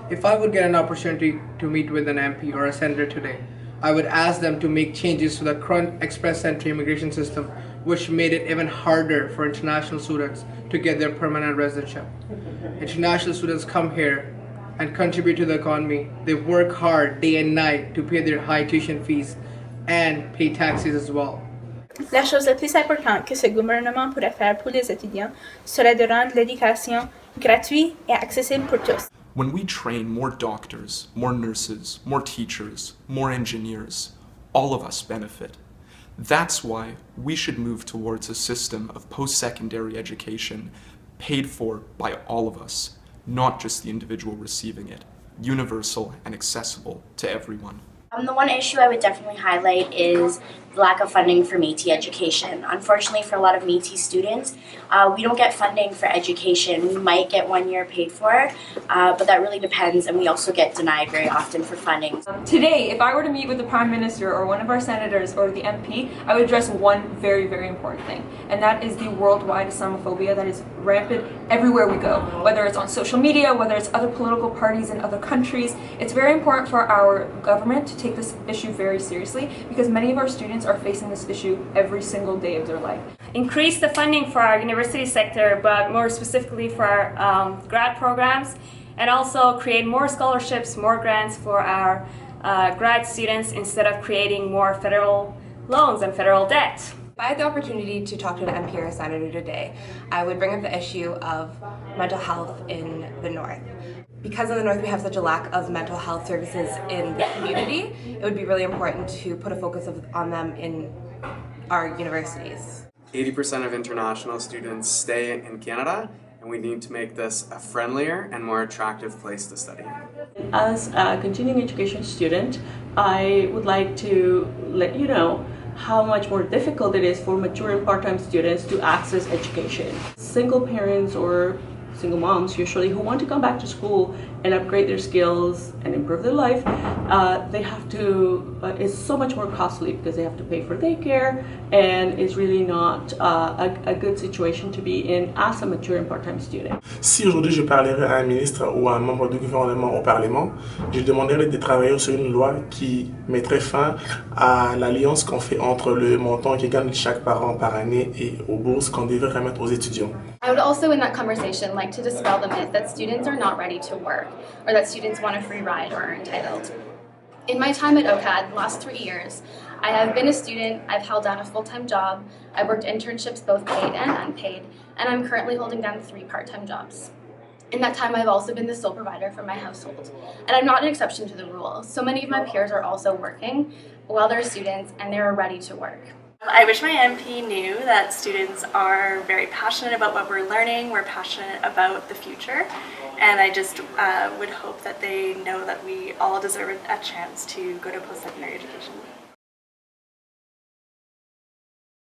If I would get an opportunity to meet with an MP or a senator today, I would ask them to make changes to the current express entry immigration system, which made it even harder for international students to get their permanent residentship. International students come here and contribute to the economy. They work hard day and night to pay their high tuition fees and pay taxes as well. La chose la plus importante que ce gouvernement pourrait faire pour les étudiants serait de rendre l'éducation gratuite et accessible pour tous. When we train more doctors, more nurses, more teachers, more engineers, all of us benefit. That's why we should move towards a system of post-secondary education paid for by all of us, not just the individual receiving it, universal and accessible to everyone. The one issue I would definitely highlight is the lack of funding for Métis education. Unfortunately, for a lot of Métis students, we don't get funding for education. We might get 1 year paid for, but that really depends, and we also get denied very often for funding. Today, if I were to meet with the Prime Minister or one of our senators or the MP, I would address one very, very important thing, and that is the worldwide Islamophobia that is rampant everywhere we go, whether it's on social media, whether it's other political parties in other countries. It's very important for our government to take this issue very seriously because many of our students are facing this issue every single day of their life. Increase the funding for our university sector, but more specifically for our grad programs, and also create more scholarships, more grants for our grad students instead of creating more federal loans and federal debt. If I had the opportunity to talk to an MP or a senator today, I would bring up the issue of mental health in the North. Because in the North we have such a lack of mental health services in the community, it would be really important to put a focus on them in our universities. 80% of international students stay in Canada, and we need to make this a friendlier and more attractive place to study. As a continuing education student, I would like to let you know how much more difficult it is for mature and part-time students to access education. Single parents or single moms usually who want to come back to school and upgrade their skills and improve their life, they have to, it's so much more costly because they have to pay for daycare, and it's really not a good situation to be in as a mature and part-time student. Si aujourd'hui je parlerais à un ministre ou à un membre du gouvernement au Parlement, je demanderais de travailler sur une loi qui mettrait fin à l'alliance qu'on fait entre le montant que gagne chaque parent par année et aux bourses qu'on devrait remettre aux étudiants. I would also in that conversation like to dispel the myth that students are not ready to work or that students want a free ride or are entitled. In my time at OCAD, the last 3 years, I have been a student, I've held down a full-time job, I've worked internships both paid and unpaid, and I'm currently holding down 3 part-time jobs. In that time, I've also been the sole provider for my household, and I'm not an exception to the rule. So many of my peers are also working while they're students and they're ready to work. I wish my MP knew that students are very passionate about what we're learning, we're passionate about the future, and I just would hope that they know that we all deserve a chance to go to post-secondary education.